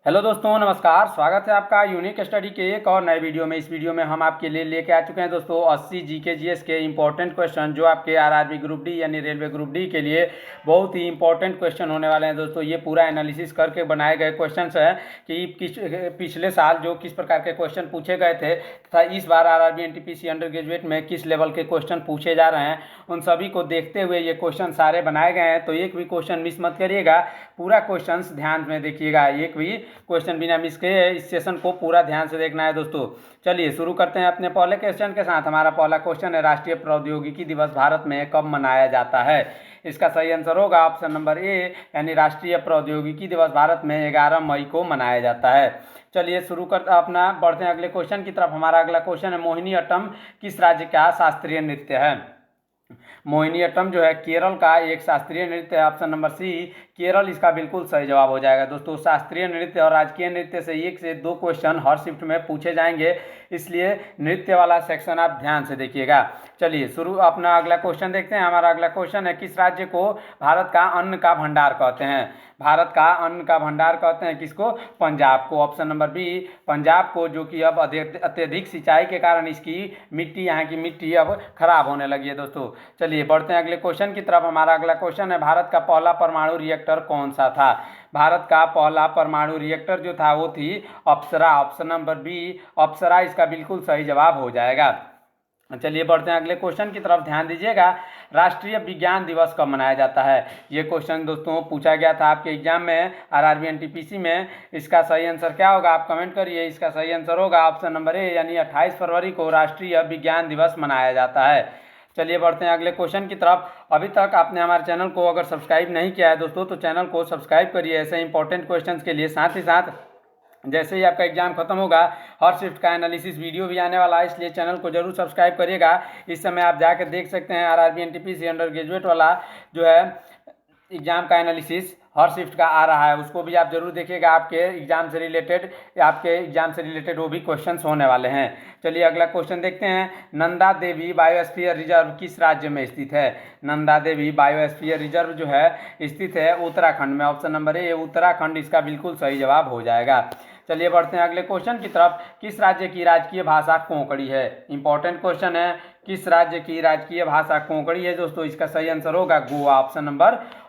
Hello दोस्तों, नमस्कार। स्वागत है आपका यूनिक स्टडी के एक और नए वीडियो में। इस वीडियो में हम आपके लिए लेके आ चुके हैं दोस्तों 80 जीके जीएस के इंपॉर्टेंट क्वेश्चन, जो आपके आरआरबी ग्रुप डी यानी रेलवे ग्रुप डी के लिए बहुत ही इंपॉर्टेंट क्वेश्चन होने वाले हैं दोस्तों। ये पूरा एनालिसिस करके बनाए गए क्वेश्चन है कि पिछले साल जो किस प्रकार के क्वेश्चन पूछे गए थे तथा इस बार आरआरबी एनटीपीसी अंडर ग्रेजुएट में किस लेवल के क्वेश्चन पूछे जा रहे हैं, उन सभी को देखते हुए ये क्वेश्चन सारे बनाए गए हैं। तो एक भी क्वेश्चन मिस मत करिएगा, पूरा क्वेश्चन ध्यान में देखिएगा। एक भी क्वेश्चन बिना मिस किए इस सेशन को पूरा ध्यान से देखना है दोस्तों। चलिए शुरू करते हैं अपने पहले क्वेश्चन के साथ। हमारा पहला क्वेश्चन है, राष्ट्रीय प्रौद्योगिकी दिवस भारत में कब मनाया जाता है? इसका सही आंसर होगा ऑप्शन नंबर ए, यानी राष्ट्रीय प्रौद्योगिकी दिवस भारत में 11 मई को मनाया जाता है। चलिए शुरू कर अपना बढ़ते हैं अगले क्वेश्चन की तरफ। हमारा अगला क्वेश्चन है, मोहिनीअट्टम किस राज्य का शास्त्रीय नृत्य है? मोहिनीअट्टम जो है केरल का एक शास्त्रीय नृत्य है। ऑप्शन नंबर सी, केरल इसका बिल्कुल सही जवाब हो जाएगा दोस्तों। शास्त्रीय नृत्य और राजकीय नृत्य से 1 से 2 क्वेश्चन हर शिफ्ट में पूछे जाएंगे, इसलिए नृत्य वाला सेक्शन आप ध्यान से देखिएगा। चलिए शुरू अपना अगला क्वेश्चन देखते हैं। हमारा अगला क्वेश्चन है, किस राज्य को भारत का अन्न का भंडार कहते हैं? भारत का अन्न का भंडार कहते हैं किसको? पंजाब को। ऑप्शन नंबर बी, पंजाब को, जो कि अब अत्यधिक सिंचाई के कारण इसकी मिट्टी, यहाँ की मिट्टी अब खराब होने लगी है दोस्तों। चलिए बढ़ते हैं अगले क्वेश्चन की तरफ। हमारा अगला क्वेश्चन है, भारत का पहला परमाणु रिएक्टर कौन सा था? भारत का पहला परमाणु रिएक्टर जो था वो थी अप्सरा। ऑप्शन नंबर बी, अप्सरा इसका बिल्कुल सही जवाब हो जाएगा। चलिए बढ़ते हैं अगले क्वेश्चन की तरफ, ध्यान दीजिएगा। राष्ट्रीय विज्ञान दिवस कब मनाया जाता है? ये क्वेश्चन दोस्तों पूछा गया था आपके एग्जाम में आरआरबी एनटीपीसी में। इसका सही आंसर क्या होगा आप कमेंट करिए। इसका सही आंसर होगा ऑप्शन नंबर ए, यानी 28 फरवरी को राष्ट्रीय विज्ञान दिवस मनाया जाता है। चलिए बढ़ते हैं अगले क्वेश्चन की तरफ। अभी तक आपने हमारे चैनल को अगर सब्सक्राइब नहीं किया है दोस्तों, तो चैनल को सब्सक्राइब करिए ऐसे इंपॉर्टेंट क्वेश्चन के लिए। साथ ही साथ जैसे ही आपका एग्जाम खत्म होगा हर शिफ्ट का एनालिसिस वीडियो भी आने वाला है, इसलिए चैनल को जरूर सब्सक्राइब करिएगा। इस समय आप जाकर देख सकते हैं आरआरबी एनटीपीसी अंडर ग्रेजुएट वाला जो है एग्जाम का एनालिसिस हर शिफ्ट का आ रहा है, उसको भी आप जरूर देखिएगा। आपके एग्जाम से रिलेटेड वो भी क्वेश्चंस होने वाले हैं। चलिए अगला क्वेश्चन देखते हैं। नंदा देवी बायोस्फीयर रिजर्व किस राज्य में स्थित है? नंदा देवी बायोस्फीयर रिजर्व जो है स्थित है उत्तराखंड में। ऑप्शन नंबर ए, उत्तराखंड इसका बिल्कुल सही जवाब हो जाएगा। चलिए बढ़ते हैं अगले क्वेश्चन की तरफ। किस राज्य की राजकीय भाषा कोंकणी है? इंपॉर्टेंट क्वेश्चन है, किस राज्य की राजकीय भाषा कोंकणी है दोस्तों? इसका सही आंसर होगा गोवा।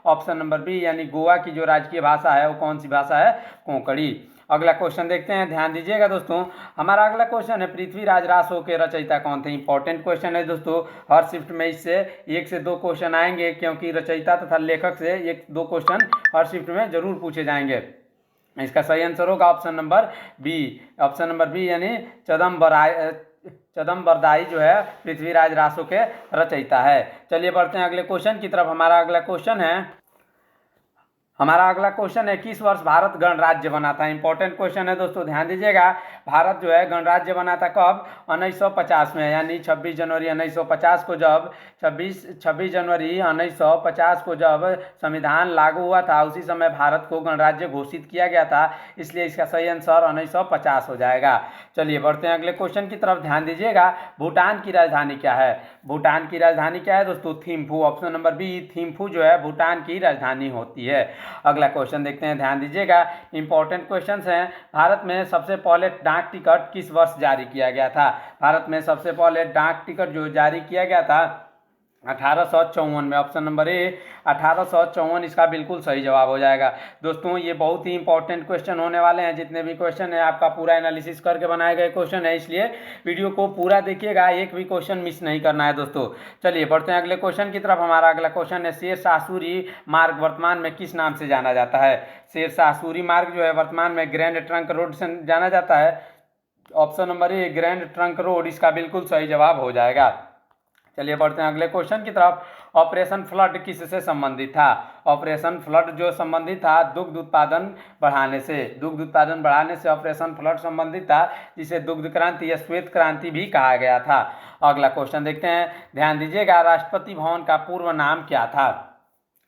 ऑप्शन नंबर बी, यानी गोवा की जो राजकीय भाषा है वो कौन सी भाषा है? कोंकणी। अगला क्वेश्चन देखते हैं, ध्यान दीजिएगा दोस्तों। हमारा अगला क्वेश्चन है, पृथ्वीराज रासो के रचयिता कौन थे? इंपॉर्टेंट क्वेश्चन है दोस्तों। हर शिफ्ट में इससे 1 से 2 क्वेश्चन आएंगे, क्योंकि रचयिता तथा लेखक से 1-2 क्वेश्चन हर शिफ्ट में जरूर पूछे जाएंगे। इसका सही आंसर होगा ऑप्शन नंबर बी। ऑप्शन नंबर बी, यानी चदम्बरदाई जो है पृथ्वीराज रासो के रचयिता है। चलिए बढ़ते हैं अगले क्वेश्चन की तरफ। हमारा अगला क्वेश्चन है, किस वर्ष भारत गणराज्य बना था? इंपॉर्टेंट क्वेश्चन है दोस्तों, ध्यान दीजिएगा। भारत जो है गणराज्य बना था कब? 1950 में, यानी 26 जनवरी 1950 को जब 26 जनवरी 1950 को जब संविधान लागू हुआ था, उसी समय भारत को गणराज्य घोषित किया गया था, इसलिए इसका सही आंसर 1950 हो जाएगा। चलिए बढ़ते हैं अगले क्वेश्चन की तरफ, ध्यान दीजिएगा। भूटान की राजधानी क्या है? भूटान की राजधानी क्या है दोस्तों? Thimphu. Option number B, Thimphu जो है भूटान की राजधानी होती है। अगला क्वेश्चन देखते हैं, ध्यान दीजिएगा। इंपॉर्टेंट क्वेश्चंस हैं। भारत में सबसे पहले डाक टिकट किस वर्ष जारी किया गया था? भारत में सबसे पहले डाक टिकट जो जारी किया गया था 1854 में। ऑप्शन नंबर ए, 1854 इसका बिल्कुल सही जवाब हो जाएगा। दोस्तों ये बहुत ही इंपॉर्टेंट क्वेश्चन होने वाले हैं। जितने भी क्वेश्चन है आपका पूरा एनालिसिस करके बनाए गए क्वेश्चन है, इसलिए वीडियो को पूरा देखिएगा, एक भी क्वेश्चन मिस नहीं करना है दोस्तों। चलिए बढ़ते हैं अगले क्वेश्चन की तरफ। हमारा अगला क्वेश्चन है, शेरशाह सूरी मार्ग वर्तमान में किस नाम से जाना जाता है? शेरशाह सूरी मार्ग जो है वर्तमान में ग्रैंड ट्रंक रोड से जाना जाता है। Option number A, grand trunk road इसका बिल्कुल सही जवाब हो जाएगा। चलिए बढ़ते हैं अगले क्वेश्चन की तरफ। ऑपरेशन फ्लड किससे संबंधित था? ऑपरेशन फ्लड जो संबंधित था दुग्ध उत्पादन बढ़ाने से ऑपरेशन फ्लड संबंधित था, जिसे दुग्ध क्रांति या श्वेत क्रांति भी कहा गया था। अगला क्वेश्चन देखते हैं, ध्यान दीजिएगा। राष्ट्रपति भवन का पूर्व नाम क्या था?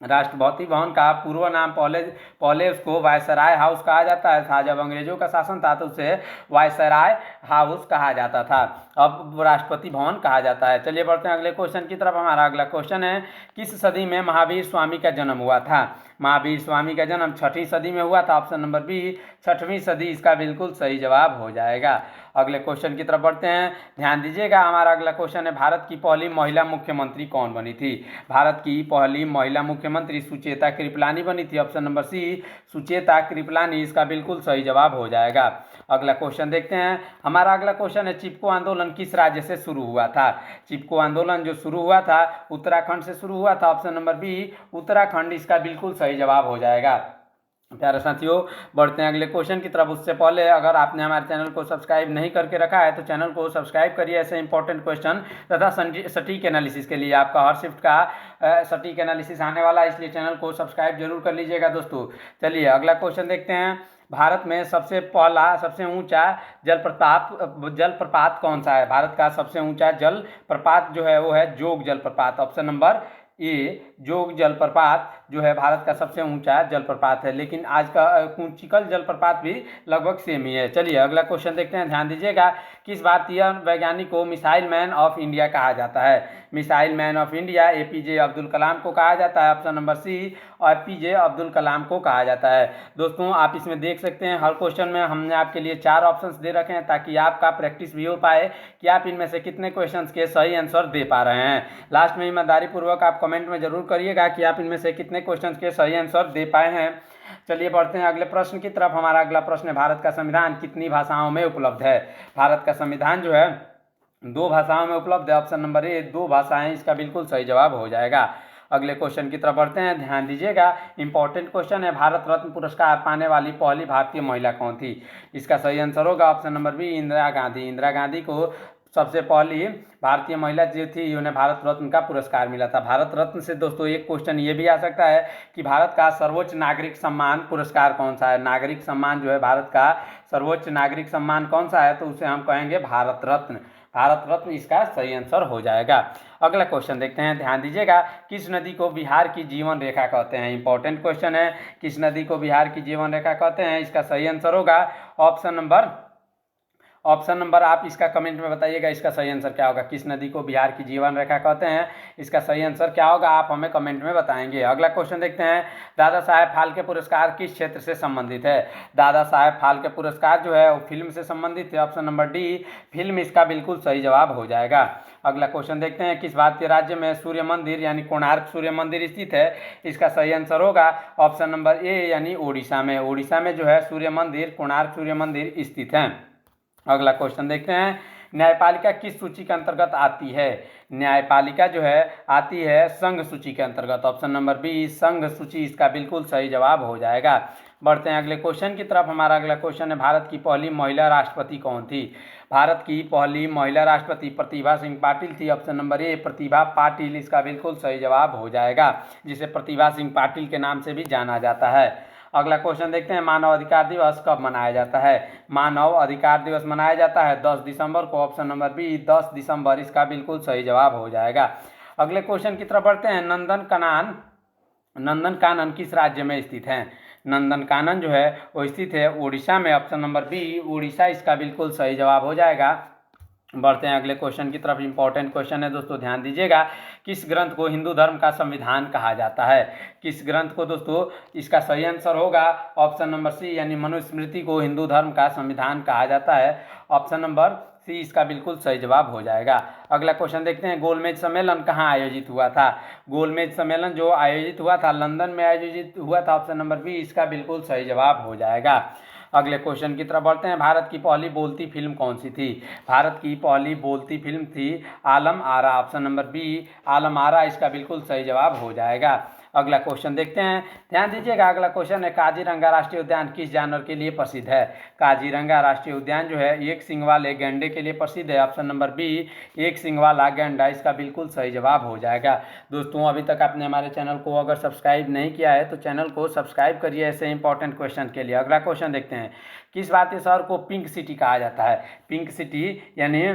राष्ट्रपति भवन का पूर्व नाम पहले उसको वायसराय हाउस कहा जाता था। जब अंग्रेजों का शासन था तो उसे वायसराय हाउस कहा जाता था, अब राष्ट्रपति भवन कहा जाता है। चलिए बढ़ते हैं अगले क्वेश्चन की तरफ। हमारा अगला क्वेश्चन है, किस सदी में महावीर स्वामी का जन्म हुआ था? महावीर स्वामी का जन्म 6वीं सदी में हुआ था, ऑप्शन नंबर बी 6वीं सदी इसका बिल्कुल सही जवाब हो जाएगा। अगले क्वेश्चन की तरफ बढ़ते हैं, ध्यान दीजिएगा। हमारा अगला क्वेश्चन है, भारत की पहली महिला मुख्यमंत्री कौन बनी थी? भारत की पहली महिला मुख्यमंत्री सुचेता कृपलानी बनी थी, option number C Sucheta Kripalani इसका बिल्कुल सही जवाब हो जाएगा। अगला क्वेश्चन देखते हैं। हमारा अगला क्वेश्चन है, चिपको आंदोलन किस राज्य से शुरू हुआ था? चिपको आंदोलन जो शुरू हुआ था उत्तराखंड से शुरू हुआ था, ऑप्शन नंबर बी उत्तराखंड इसका बिल्कुल सही जवाब हो जाएगा। प्यारे साथियों, बढ़ते हैं अगले क्वेश्चन की तरफ। उससे पहले अगर आपने हमारे चैनल को सब्सक्राइब नहीं करके रखा है तो चैनल को सब्सक्राइब करिए ऐसे इंपॉर्टेंट क्वेश्चन तथा सटीक एनालिसिस के लिए। आपका हर शिफ्ट का सटीक एनालिसिस आने वाला है, इसलिए चैनल को सब्सक्राइब जरूर कर लीजिएगा दोस्तों। चलिए अगला क्वेश्चन देखते हैं। भारत में सबसे ऊंचा जलप्रपात कौन सा है? भारत का सबसे ऊंचा जलप्रपात जो है वो है जोग जलप्रपात, ऑप्शन नंबर ए जोग जलप्रपात जो है भारत का सबसे ऊंचा जलप्रपात है। लेकिन आज का कुंचिकल जलप्रपात भी लगभग सेम ही है। चलिए अगला क्वेश्चन देखते हैं, ध्यान दीजिएगा। किस भारतीय वैज्ञानिक को मिसाइल मैन ऑफ इंडिया कहा जाता है? Missile man of India APJ Abdul Kalam को कहा जाता है, option number C APJ Abdul Kalam को कहा जाता है। दोस्तों आप इसमें देख सकते हैं हर क्वेश्चन में हमने आपके लिए 4 ऑप्शंस दे रखे हैं ताकि आपका प्रैक्टिस भी हो पाए कि आप इनमें से कितने क्वेश्चंस के सही आंसर दे पा रहे हैं। लास्ट में ईमानदारी पूर्वक आप कमेंट में जरूर करिएगा कि आप इनमें से कितने क्वेश्चंस के सही आंसर दे पाए हैं। चलिए बढ़ते हैं अगले प्रश्न की तरफ। हमारा अगला प्रश्न है, भारत का संविधान कितनी भाषाओं में उपलब्ध है? भारत का संविधान जो है 2 भाषाओं में उपलब्ध है, ऑप्शन नंबर ए 2 भाषाएं इसका बिल्कुल सही जवाब हो जाएगा। अगले क्वेश्चन की तरफ बढ़ते हैं, ध्यान दीजिएगा। इंपॉर्टेंट क्वेश्चन है, भारत रत्न पुरस्कार पाने वाली पहली भारतीय महिला कौन थी? इसका सही आंसर होगा option number B Indira Gandhi. Indira Gandhi को सबसे पहली भारतीय महिला जो थी उन्हें भारत रत्न का पुरस्कार मिला था। भारत रत्न से दोस्तों एक क्वेश्चन ये भी आ सकता है कि भारत का सर्वोच्च नागरिक सम्मान पुरस्कार कौन सा है? नागरिक सम्मान जो है भारत का सर्वोच्च नागरिक सम्मान कौन सा है? तो उसे हम कहेंगे भारत रत्न। भारत रत्न इसका सही आंसर हो जाएगा। अगला क्वेश्चन देखते हैं, ध्यान दीजिएगा। किस नदी को बिहार की जीवन रेखा कहते हैं? इंपॉर्टेंट क्वेश्चन है, किस नदी को बिहार की जीवन रेखा कहते हैं? इसका सही आंसर होगा ऑप्शन नंबर आप इसका कमेंट में बताइएगा, इसका सही आंसर क्या होगा? किस नदी को बिहार की जीवन रेखा कहते हैं? इसका सही आंसर क्या होगा आप हमें कमेंट में बताएंगे। अगला क्वेश्चन देखते हैं, दादा साहेब फाल्के पुरस्कार किस क्षेत्र से संबंधित है? दादा साहेब फाल्के पुरस्कार जो है वो फिल्म से संबंधित है, ऑप्शन नंबर डी फिल्म इसका बिल्कुल सही जवाब हो जाएगा। अगला क्वेश्चन देखते हैं, किस भारतीय राज्य में सूर्य मंदिर यानी कोणार्क सूर्य मंदिर स्थित है? इसका सही आंसर होगा ऑप्शन नंबर ए यानी ओडिशा में। ओडिशा में जो है सूर्य मंदिर कोणार्क सूर्य मंदिर स्थित है। अगला क्वेश्चन देखते हैं, न्यायपालिका किस सूची के अंतर्गत आती है? न्यायपालिका जो है आती है संघ सूची के अंतर्गत, ऑप्शन नंबर बी संघ सूची इसका बिल्कुल सही जवाब हो जाएगा। बढ़ते हैं अगले क्वेश्चन की तरफ। हमारा अगला क्वेश्चन है, भारत की पहली महिला राष्ट्रपति कौन थी? भारत की पहली महिला राष्ट्रपति प्रतिभा सिंह पाटिल थी, option number A Pratibha Patil इसका बिल्कुल सही जवाब हो जाएगा, जिसे प्रतिभा सिंह पाटिल के नाम से भी जाना जाता है। अगला क्वेश्चन देखते हैं, मानव अधिकार दिवस कब मनाया जाता है? मानव अधिकार दिवस मनाया जाता है 10 दिसंबर को, ऑप्शन नंबर बी 10 दिसंबर इसका बिल्कुल सही जवाब हो जाएगा। अगले क्वेश्चन की तरफ बढ़ते हैं, नंदन कानन किस राज्य में स्थित है? नंदन कानन जो है वो स्थित है उड़ीसा में, ऑप्शन नंबर बी उड़ीसा इसका बिल्कुल सही जवाब हो जाएगा। बढ़ते हैं अगले क्वेश्चन की तरफ। इंपॉर्टेंट क्वेश्चन है दोस्तों, ध्यान दीजिएगा। किस ग्रंथ को हिंदू धर्म का संविधान कहा जाता है? किस ग्रंथ को दोस्तों? इसका सही आंसर होगा ऑप्शन नंबर सी यानी मनुस्मृति को हिंदू धर्म का संविधान कहा जाता है, ऑप्शन नंबर सी इसका बिल्कुल सही जवाब हो जाएगा। अगला क्वेश्चन देखते हैं, गोलमेज सम्मेलन कहाँ आयोजित हुआ था? गोलमेज सम्मेलन जो आयोजित हुआ था लंदन में आयोजित हुआ था, ऑप्शन नंबर बी इसका बिल्कुल सही जवाब हो जाएगा। अगले क्वेश्चन की तरफ बढ़ते हैं, भारत की पहली बोलती फिल्म कौन सी थी? भारत की पहली बोलती फिल्म थी Alam Ara, option number B Alam Ara इसका बिल्कुल सही जवाब हो जाएगा। अगला क्वेश्चन देखते हैं, ध्यान दीजिएगा। अगला क्वेश्चन है, काजीरंगा राष्ट्रीय उद्यान किस जानवर के लिए प्रसिद्ध है? काजीरंगा राष्ट्रीय उद्यान जो है एक सींग वाले गैंडे के लिए प्रसिद्ध है, ऑप्शन नंबर बी एक सींग वाला गैंडा इसका बिल्कुल सही जवाब हो जाएगा। दोस्तों अभी तक आपने हमारे चैनल को अगर सब्सक्राइब नहीं किया है तो चैनल को सब्सक्राइब करिए ऐसे इंपॉर्टेंट क्वेश्चन के लिए। अगला क्वेश्चन देखते हैं, किस भारतीय शहर को पिंक सिटी कहा जाता है? पिंक सिटी यानी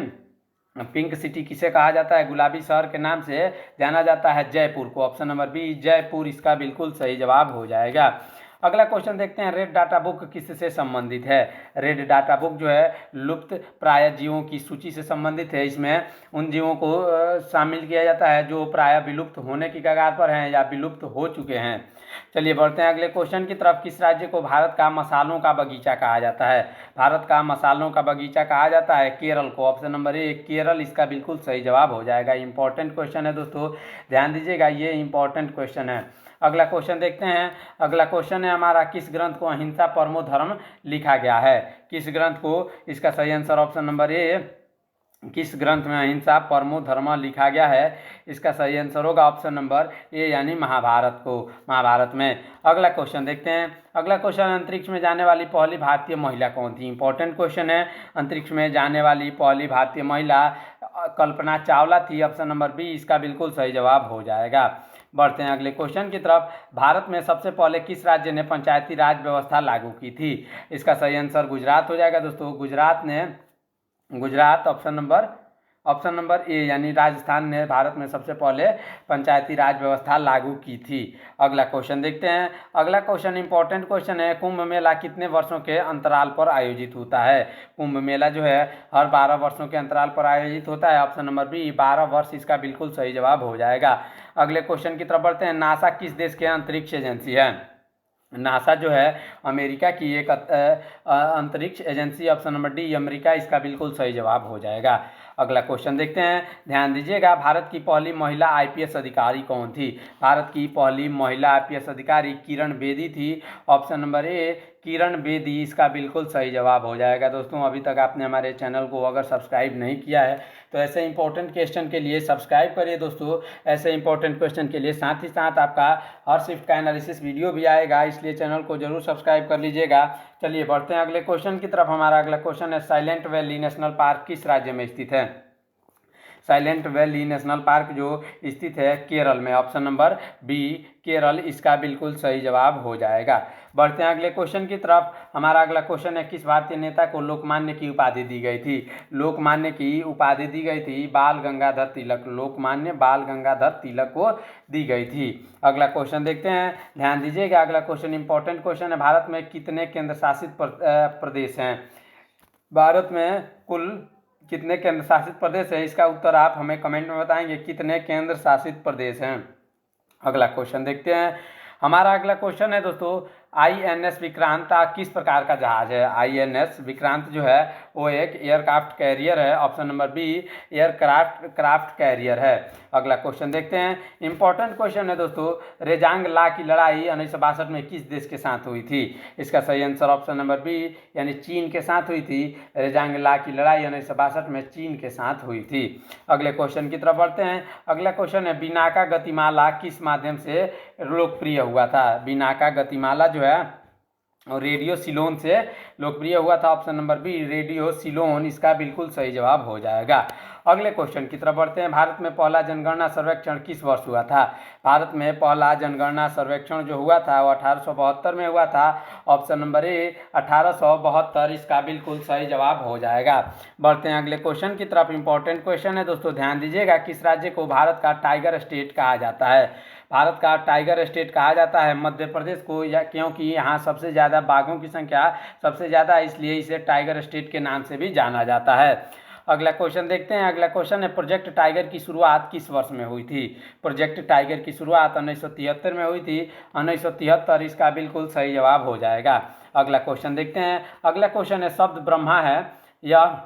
पिंक सिटी किसे कहा जाता है? गुलाबी शहर के नाम से जाना जाता है जयपुर को, ऑप्शन नंबर बी जयपुर इसका बिल्कुल सही जवाब हो जाएगा। अगला क्वेश्चन देखते हैं, रेड डाटा बुक किससे संबंधित है? रेड डाटा बुक जो है लुप्त प्राय जीवों की सूची से संबंधित है। इसमें उन जीवों को शामिल किया जाता है जो प्राय विलुप्त होने की कगार पर हैं या विलुप्त हो चुके हैं। चलिए बढ़ते हैं अगले क्वेश्चन की तरफ। किस राज्य को भारत का मसालों का बगीचा कहा जाता है? भारत का मसालों का बगीचा कहा जाता है केरल को। ऑप्शन नंबर ए केरल इसका बिल्कुल सही जवाब हो जाएगा। इंपॉर्टेंट क्वेश्चन है दोस्तों, ध्यान दीजिएगा, ये इंपॉर्टेंट क्वेश्चन है। अगला क्वेश्चन देखते हैं। अगला क्वेश्चन है हमारा, किस ग्रंथ को अहिंसा परमो धर्म लिखा गया है? किस ग्रंथ को? इसका सही आंसर ऑप्शन नंबर ए, किस ग्रंथ में अहिंसा परमो धर्म लिखा गया है? इसका सही आंसर होगा ऑप्शन नंबर ए यानी महाभारत को, महाभारत में। अगला क्वेश्चन देखते हैं। अगला क्वेश्चन, अंतरिक्ष में जाने वाली पहली भारतीय महिला कौन थी? इंपॉर्टेंट क्वेश्चन है। अंतरिक्ष में जाने वाली पहली भारतीय महिला कल्पना चावला थी। ऑप्शन नंबर बी इसका बिल्कुल सही जवाब हो जाएगा। बढ़ते हैं अगले क्वेश्चन की तरफ। भारत में सबसे पहले किस राज्य ने पंचायती राज व्यवस्था लागू की थी? इसका सही आंसर गुजरात हो जाएगा दोस्तों। गुजरात ऑप्शन नंबर ए यानी राजस्थान ने भारत में सबसे पहले पंचायती राज व्यवस्था लागू की थी। अगला क्वेश्चन देखते हैं। अगला क्वेश्चन इंपॉर्टेंट क्वेश्चन है। कुंभ मेला कितने वर्षों के अंतराल पर आयोजित होता है? कुंभ मेला जो है हर 12 वर्षों के अंतराल पर आयोजित होता है। ऑप्शन नंबर बी 12 वर्ष इसका बिल्कुल सही जवाब हो जाएगा। अगले क्वेश्चन की तरफ बढ़ते हैं। नासा किस देश के अंतरिक्ष एजेंसी है? नासा जो है अमेरिका की एक अंतरिक्ष agency. Option number D America इसका बिल्कुल सही जवाब हो जाएगा। अगला क्वेश्चन देखते हैं, ध्यान दीजिएगा। भारत की पहली महिला आईपीएस अधिकारी कौन थी? भारत की पहली महिला आईपीएस अधिकारी किरण बेदी थी। Option number A Kiran Bedi इसका बिल्कुल सही जवाब हो जाएगा। दोस्तों अभी तक आपने हमारे चैनल को अगर सब्सक्राइब नहीं किया है तो ऐसे इंपॉर्टेंट क्वेश्चन के लिए सब्सक्राइब करिए दोस्तों। ऐसे इंपॉर्टेंट क्वेश्चन के लिए साथ ही साथ आपका हर शिफ्ट का एनालिसिस वीडियो भी आएगा, इसलिए चैनल को जरूर सब्सक्राइब कर लीजिएगा। चलिए बढ़ते हैं अगले क्वेश्चन की तरफ। हमारा अगला क्वेश्चन है, साइलेंट वैली नेशनल पार्क किस राज्य में स्थित है? साइलेंट वैली नेशनल पार्क जो स्थित है केरल में। ऑप्शन नंबर बी केरल इसका बिल्कुल सही जवाब हो जाएगा। बढ़ते हैं अगले क्वेश्चन की तरफ। हमारा अगला क्वेश्चन है, किस भारतीय नेता को लोकमान्य की उपाधि दी गई थी? लोकमान्य की उपाधि दी गई थी बाल गंगाधर तिलक। लोकमान्य बाल गंगाधर तिलक को दी गई थी। अगला क्वेश्चन देखते हैं, ध्यान दीजिएगा। अगला क्वेश्चन इंपॉर्टेंट क्वेश्चन है। भारत में कितने केंद्र शासित प्रदेश हैं? भारत में कुल कितने केंद्र शासित प्रदेश है? इसका उत्तर आप हमें कमेंट में बताएंगे, कितने केंद्र शासित प्रदेश हैं। अगला क्वेश्चन देखते हैं। हमारा अगला क्वेश्चन है दोस्तों, आईएनएस विक्रांत किस प्रकार का जहाज है? आईएनएस विक्रांत जो है वो एक एयरक्राफ्ट कैरियर है। Option number B aircraft carrier है। अगला क्वेश्चन देखते हैं। इंपॉर्टेंट क्वेश्चन है दोस्तों, रेजांग ला की लड़ाई 1962 में किस देश के साथ हुई थी? इसका सही आंसर ऑप्शन नंबर बी यानी चीन के साथ हुई थी। रेजांग ला की लड़ाई 1962 में चीन के साथ हुई थी। अगले क्वेश्चन की तरफ बढ़ते हैं। अगला क्वेश्चन है, बिनाका गतिमाला किस माध्यम से लोकप्रिय हुआ था? बिनाका गतिमाला जो है और रेडियो सिलोन से लोकप्रिय हुआ था। Option number B radio Ceylon इसका बिल्कुल सही जवाब हो जाएगा। अगले क्वेश्चन की तरफ बढ़ते हैं। भारत में पहला जनगणना सर्वेक्षण किस वर्ष हुआ था? भारत में पहला जनगणना सर्वेक्षण जो हुआ था वो 1872 में हुआ था। ऑप्शन नंबर ए 1872 इसका बिल्कुल सही जवाब हो जाएगा। बढ़ते हैं अगले क्वेश्चन की तरफ। इंपॉर्टेंट क्वेश्चन है दोस्तों, ध्यान दीजिएगा। किस राज्य को भारत का टाइगर स्टेट कहा जाता है? भारत का टाइगर स्टेट कहा जाता है मध्य प्रदेश को, या क्योंकि यहाँ सबसे ज़्यादा बाघों की संख्या सबसे ज़्यादा, इसलिए इसे टाइगर स्टेट के नाम से भी जाना जाता है। अगला क्वेश्चन देखते हैं। अगला क्वेश्चन है, प्रोजेक्ट टाइगर की शुरुआत किस वर्ष में हुई थी? प्रोजेक्ट टाइगर की शुरुआत 1973 में हुई थी। 1973 इसका बिल्कुल सही जवाब हो जाएगा। अगला क्वेश्चन देखते हैं। अगला क्वेश्चन है, शब्द ब्रह्मा है यह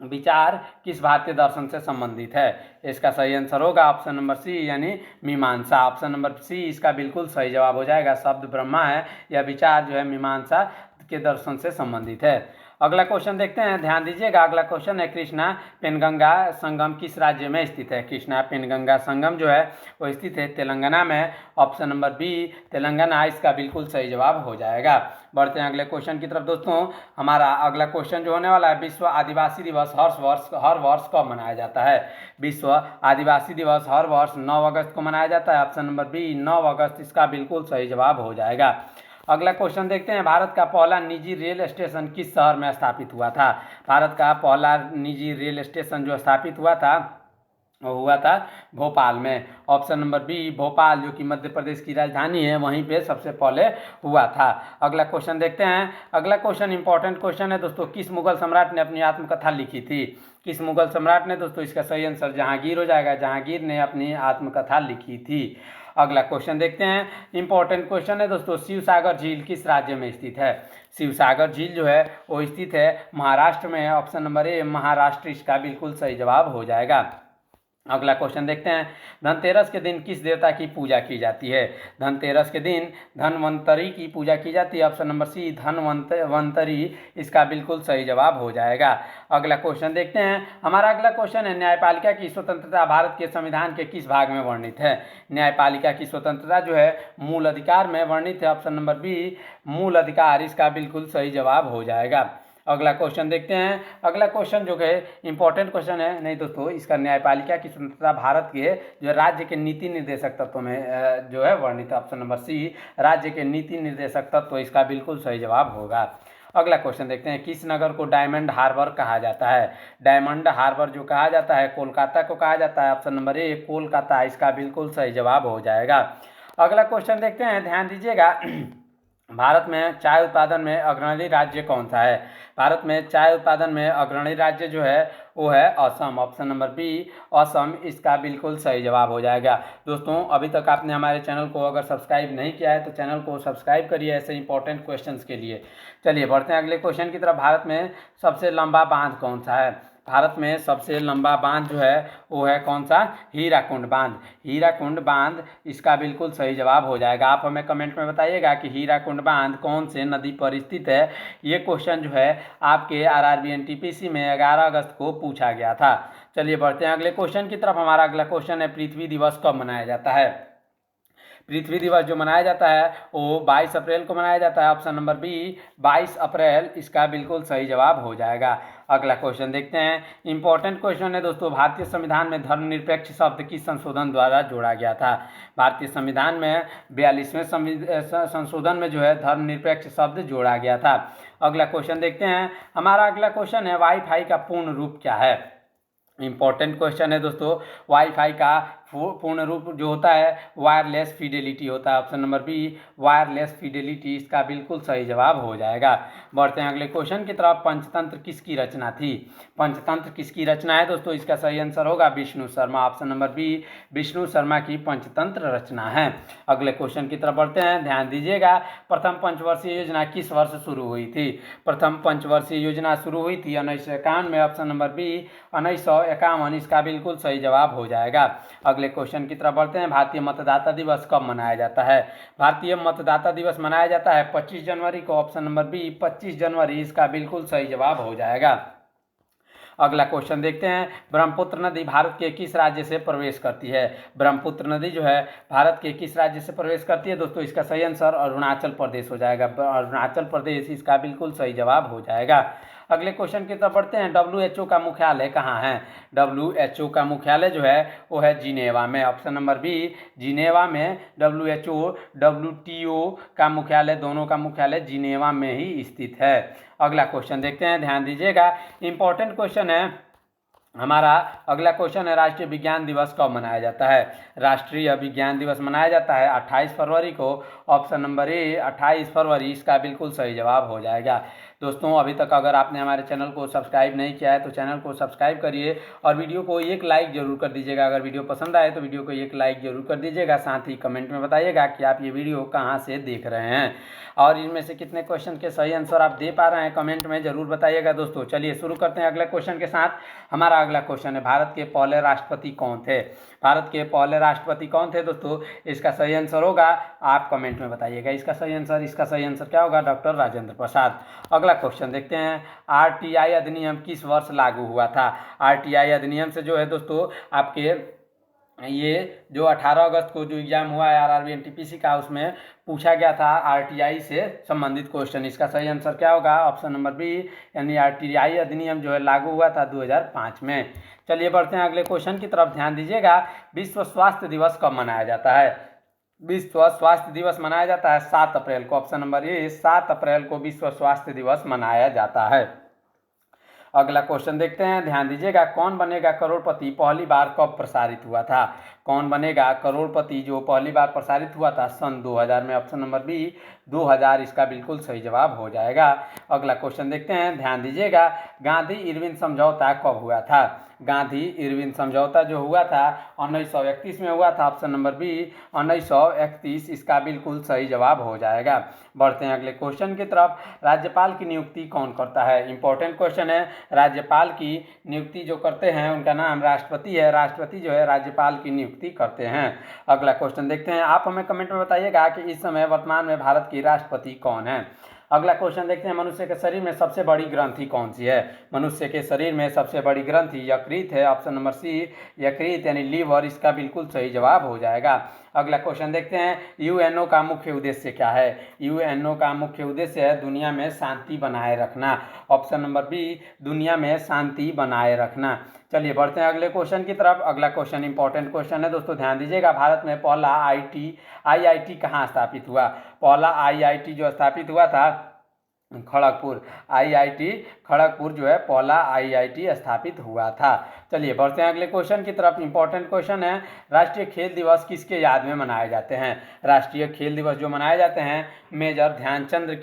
विचार किस भारतीय दर्शन से संबंधित है? इसका सही आंसर होगा ऑप्शन नंबर सी यानी मीमांसा। ऑप्शन नंबर सी इसका बिल्कुल सही जवाब हो जाएगा। शब्द ब्रह्मा है, यह विचार जो है मीमांसा के दर्शन से संबंधित है। अगला क्वेश्चन देखते हैं, ध्यान दीजिएगा। अगला क्वेश्चन है, कृष्णा पेनगंगा संगम किस राज्य में स्थित है? कृष्णा पेनगंगा संगम जो है वो स्थित है तेलंगाना में। ऑप्शन नंबर बी तेलंगाना इसका बिल्कुल सही जवाब हो जाएगा। बढ़ते हैं अगले क्वेश्चन की तरफ दोस्तों। हमारा अगला क्वेश्चन जो होने वाला है, विश्व आदिवासी दिवस हर वर्ष कब मनाया जाता है? विश्व आदिवासी दिवस हर वर्ष 9 अगस्त को मनाया जाता है। ऑप्शन नंबर बी 9 अगस्त इसका बिल्कुल सही जवाब हो जाएगा। अगला क्वेश्चन देखते हैं। भारत का पहला निजी रेल स्टेशन किस शहर में स्थापित हुआ था? भारत का पहला निजी रेल स्टेशन जो स्थापित हुआ था वो हुआ था भोपाल में। ऑप्शन नंबर बी भोपाल जो कि मध्य प्रदेश की राजधानी है, वहीं पे सबसे पहले हुआ था। अगला क्वेश्चन देखते हैं। अगला क्वेश्चन इंपॉर्टेंट क्वेश्चन है दोस्तों, किस मुगल सम्राट ने अपनी आत्मकथा लिखी थी? किस मुगल सम्राट ने? दोस्तों इसका सही आंसर जहांगीर हो जाएगा। जहांगीर ने अपनी आत्मकथा लिखी थी। अगला क्वेश्चन देखते हैं, इंपॉर्टेंट क्वेश्चन है दोस्तों, शिव सागर झील किस राज्य में स्थित है? शिव सागर झील जो है वो स्थित है महाराष्ट्र में। ऑप्शन नंबर ए महाराष्ट्र इसका बिल्कुल सही जवाब हो जाएगा। अगला क्वेश्चन देखते हैं, धनतेरस के दिन किस देवता की पूजा की जाती है? धनतेरस के दिन धनवंतरी की पूजा की जाती है। ऑप्शन नंबर सी धनवंतरी इसका बिल्कुल सही जवाब हो जाएगा। अगला क्वेश्चन देखते हैं, हमारा अगला क्वेश्चन है, न्यायपालिका की स्वतंत्रता भारत के संविधान के किस भाग में वर्णित है? न्यायपालिका की स्वतंत्रता जो है मूल अधिकार में वर्णित है। ऑप्शन नंबर बी मूल अधिकार इसका बिल्कुल सही जवाब हो जाएगा। अगला क्वेश्चन देखते हैं, अगला क्वेश्चन जो है इंपॉर्टेंट क्वेश्चन है, नहीं दोस्तों इसका न्यायपालिका की स्वतंत्रता भारत के जो राज्य के नीति निर्देशक तत्वों में जो है वर्णित है। ऑप्शन नंबर सी राज्य के नीति निर्देशक तत्व इसका बिल्कुल सही जवाब होगा। अगला क्वेश्चन देखते हैं, किस नगर को डायमंड हार्बर कहा जाता है? डायमंड हार्बर जो कहा जाता है कोलकाता को कहा जाता है। ऑप्शन नंबर ए कोलकाता इसका बिल्कुल सही जवाब हो जाएगा। अगला क्वेश्चन देखते हैं, ध्यान दीजिएगा, भारत में चाय उत्पादन में अग्रणी राज्य कौन सा है? भारत में चाय उत्पादन में अग्रणी राज्य जो है वो है Assam. Option number B Assam इसका बिल्कुल सही जवाब हो जाएगा। दोस्तों अभी तक आपने हमारे चैनल को अगर सब्सक्राइब नहीं किया है तो चैनल को सब्सक्राइब करिए ऐसे इंपॉर्टेंट क्वेश्चंस के लिए। चलिए बढ़ते हैं अगले क्वेश्चन की तरफ। भारत में सबसे लंबा बांध कौन सा है? भारत में सबसे लंबा बांध जो है वो है कौन सा? हीराकुंड बांध। हीराकुंड बांध इसका बिल्कुल सही जवाब हो जाएगा। आप हमें कमेंट में बताइएगा कि हीराकुंड बांध कौन से नदी पर स्थित है। ये क्वेश्चन जो है आपके आरआरबी एनटीपीसी में 11 अगस्त को पूछा गया था। चलिए बढ़ते हैं अगले क्वेश्चन की तरफ। हमारा अगला क्वेश्चन है, पृथ्वी दिवस कब मनाया जाता है? पृथ्वी दिवस जो मनाया जाता है वो 22 अप्रैल को मनाया जाता है। ऑप्शन नंबर बी 22 अप्रैल इसका बिल्कुल सही जवाब हो जाएगा। अगला क्वेश्चन देखते हैं, इंपॉर्टेंट क्वेश्चन है दोस्तों, भारतीय संविधान में धर्मनिरपेक्ष शब्द किस संशोधन द्वारा जोड़ा गया था? भारतीय संविधान में 42वें संशोधन में जो है धर्मनिरपेक्ष शब्द जोड़ा गया था। अगला क्वेश्चन देखते हैं, हमारा अगला क्वेश्चन है, वाईफाई का पूर्ण रूप क्या है? इंपॉर्टेंट क्वेश्चन है दोस्तों, वाईफाई का पूर्ण रूप जो होता है वायरलेस फिडेलिटी होता है। Option number B wireless fidelity इसका बिल्कुल सही जवाब हो जाएगा। बढ़ते हैं अगले क्वेश्चन की तरफ, पंचतंत्र किसकी रचना थी? पंचतंत्र किसकी रचना है दोस्तों? इसका सही आंसर होगा Vishnu Sharma. Option number B Vishnu Sharma की पंचतंत्र रचना है। अगले क्वेश्चन की तरफ बढ़ते हैं, ध्यान दीजिएगा, प्रथम पंचवर्षीय योजना किस वर्ष शुरू हुई थी? प्रथम पंचवर्षीय योजना शुरू हुई थी 1951 में। ऑप्शन नंबर बी 1951 इसका बिल्कुल सही जवाब हो जाएगा। अगले क्वेश्चन की तरफ बढ़ते हैं, भारतीय मतदाता दिवस कब मनाया जाता है? भारतीय मतदाता दिवस मनाया जाता है 25 जनवरी को। ऑप्शन नंबर बी 25 जनवरी इसका बिल्कुल सही जवाब हो जाएगा। अगला क्वेश्चन देखते हैं, ब्रह्मपुत्र नदी भारत के किस राज्य से प्रवेश करती है? ब्रह्मपुत्र नदी जो है भारत के किस राज्य से प्रवेश करती है दोस्तों? इसका सही आंसर अरुणाचल प्रदेश हो जाएगा। अरुणाचल प्रदेश इसका बिल्कुल सही जवाब हो जाएगा। अगले क्वेश्चन की तरफ बढ़ते हैं, WHO का मुख्यालय कहाँ है? WHO का मुख्यालय जो है वो है जिनेवा में। ऑप्शन नंबर बी जिनेवा में WHO WTO का मुख्यालय, दोनों का मुख्यालय जिनेवा में ही स्थित है। अगला क्वेश्चन देखते हैं, ध्यान दीजिएगा, इंपॉर्टेंट क्वेश्चन है। हमारा अगला क्वेश्चन है, राष्ट्रीय विज्ञान दिवस कब मनाया जाता है? राष्ट्रीय विज्ञान दिवस मनाया जाता है 28 फरवरी को। ऑप्शन नंबर ए 28 फरवरी इसका बिल्कुल सही जवाब हो जाएगा। दोस्तों अभी तक अगर आपने हमारे चैनल को सब्सक्राइब नहीं किया है तो चैनल को सब्सक्राइब करिए और वीडियो को एक लाइक जरूर कर दीजिएगा। अगर वीडियो पसंद आए तो वीडियो को एक लाइक जरूर कर दीजिएगा। साथ ही कमेंट में बताइएगा कि आप ये वीडियो कहाँ से देख रहे हैं और इनमें से कितने क्वेश्चन के सही आंसर आप दे पा रहे हैं, कमेंट में जरूर बताइएगा। दोस्तों चलिए शुरू करते हैं अगले क्वेश्चन के साथ। हमारा अगला क्वेश्चन है, भारत के पहले राष्ट्रपति कौन थे? भारत के पहले राष्ट्रपति कौन थे दोस्तों? इसका सही आंसर होगा, आप कमेंट में बताइएगा इसका सही आंसर क्या होगा? डॉक्टर राजेंद्र प्रसाद। अगला क्वेश्चन देखते हैं, RTI अधिनियम किस वर्ष लागू हुआ था? RTI अधिनियम से जो है दोस्तों आपके ये जो 18 अगस्त को जो एग्जाम हुआ है आरआरबी एनटीपीसी का, उसमें पूछा गया था RTI से संबंधित क्वेश्चन। इसका सही आंसर क्या होगा? ऑप्शन नंबर बी, यानी RTI अधिनियम जो है लागू हुआ था 2005 में। चलिए बढ़ते हैं अगले क्वेश्चन की तरफ। ध्यान दीजिएगा, विश्व स्वास्थ्य दिवस कब मनाया जाता है? विश्व स्वास्थ्य दिवस मनाया जाता है 7 अप्रैल को। ऑप्शन नंबर ए 7 अप्रैल को विश्व स्वास्थ्य दिवस मनाया जाता है। अगला क्वेश्चन देखते हैं, ध्यान दीजिएगा, कौन बनेगा करोड़पति पहली बार कब प्रसारित हुआ था? कौन बनेगा करोड़पति जो पहली बार प्रसारित हुआ था सन 2000 में। ऑप्शन नंबर बी 2000 इसका बिल्कुल सही जवाब हो जाएगा। अगला क्वेश्चन देखते हैं, ध्यान दीजिएगा। गांधी इरविन समझौता कब हुआ था? गांधी इरविन समझौता जो हुआ था 1931 में हुआ था। ऑप्शन नंबर बी 1931 इसका बिल्कुल सही जवाब हो जाएगा। बढ़ते हैं अगले क्वेश्चन की तरफ। राज्यपाल की नियुक्ति कौन करता है? इंपॉर्टेंट क्वेश्चन है। राज्यपाल की नियुक्ति जो करते हैं उनका नाम राष्ट्रपति है। राष्ट्रपति जो है राज्यपाल की नियुक्ति करते हैं। अगला क्वेश्चन देखते हैं। आप हमें कमेंट में बताइएगा कि इस समय वर्तमान में भारत की राष्ट्रपति कौन है। अगला क्वेश्चन देखते हैं, मनुष्य के शरीर में सबसे बड़ी ग्रंथि कौन सी है? मनुष्य के शरीर में सबसे बड़ी ग्रंथि यकृत है। ऑप्शन नंबर सी यकृत यानी लीवर इसका बिल्कुल सही जवाब हो जाएगा। अगला क्वेश्चन देखते हैं, यूएनओ का मुख्य उद्देश्य क्या है? यूएनओ का मुख्य उद्देश्य है दुनिया में शांति बनाए रखना। ऑप्शन नंबर बी दुनिया में शांति बनाए रखना। चलिए बढ़ते हैं अगले क्वेश्चन की तरफ। अगला क्वेश्चन इंपॉर्टेंट क्वेश्चन है दोस्तों, ध्यान दीजिएगा। भारत में पहला आईआईटी कहाँ स्थापित हुआ? पहला आईआईटी जो स्थापित हुआ था खड़गपुर। आईआईटी खड़गपुर जो है पहला आईआईटी स्थापित हुआ था। चलिए बढ़ते हैं अगले क्वेश्चन की तरफ। इंपॉर्टेंट क्वेश्चन है, राष्ट्रीय खेल दिवस किसके याद में मनाए जाते हैं? राष्ट्रीय खेल दिवस जो मनाए जाते हैं मेजर ध्यानचंद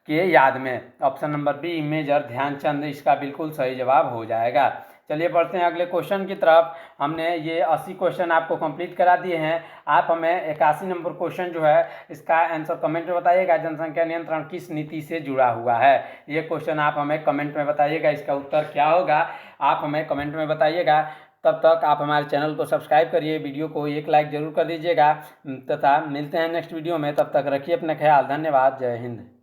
के याद में। Option number B major Dhyanchand इसका बिल्कुल सही जवाब हो जाएगा। चलिए बढ़ते हैं अगले क्वेश्चन की तरफ। हमने ये 80 क्वेश्चन आपको कंप्लीट करा दिए हैं। आप हमें 81 नंबर क्वेश्चन जो है इसका आंसर कमेंट में बताइएगा। जनसंख्या नियंत्रण किस नीति से जुड़ा हुआ है? ये क्वेश्चन आप हमें कमेंट में बताइएगा, इसका उत्तर क्या होगा आप हमें कमेंट में बताइएगा। तब तक आप हमारे चैनल को सब्सक्राइब करिए, वीडियो को एक लाइक जरूर कर दीजिएगा तथा मिलते हैं नेक्स्ट वीडियो में। तब तक रखिए अपना ख्याल। धन्यवाद। जय हिंद।